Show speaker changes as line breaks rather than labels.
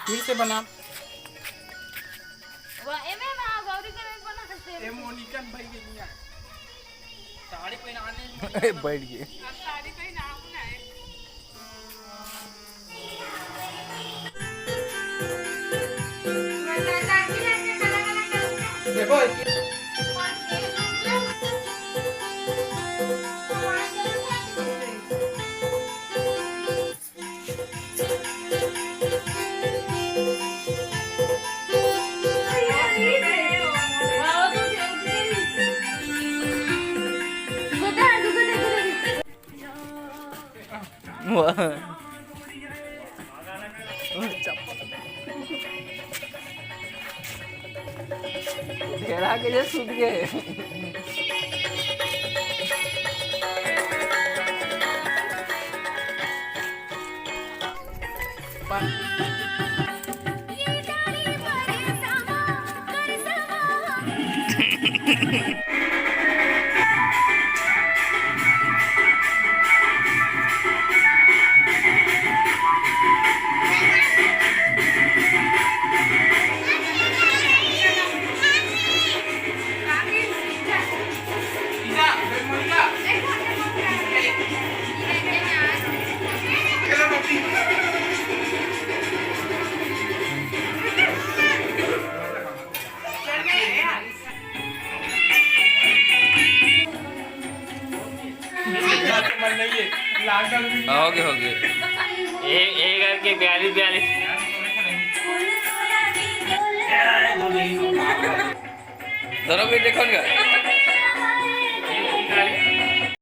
फिर से बना मोनिका भाई के लिए साड़ी पहनाने बैठ गए। साड़ी पहनाऊंगा देखो घेरा के सूत गए।
ओके ओके एक करके 42 दोनों को देखो ना।